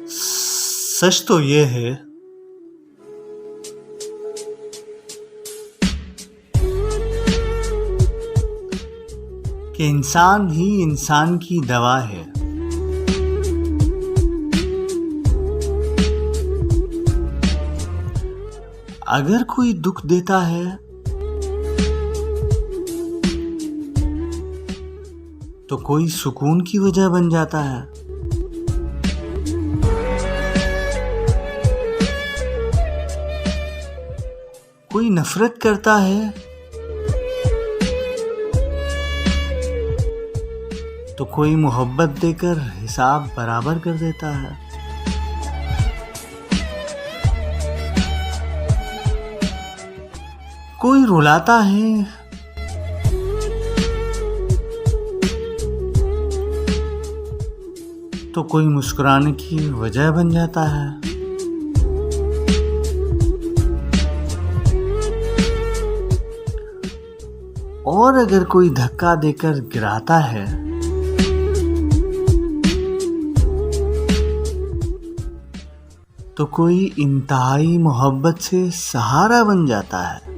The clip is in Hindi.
सच तो ये है कि इंसान ही इंसान की दवा है। अगर कोई दुख देता है तो कोई सुकून की वजह बन जाता है। कोई नफरत करता है तो कोई मोहब्बत देकर हिसाब बराबर कर देता है। कोई रुलाता है तो कोई मुस्कुराने की वजह बन जाता है। और अगर कोई धक्का देकर गिराता है तो कोई इंतहाई मोहब्बत से सहारा बन जाता है।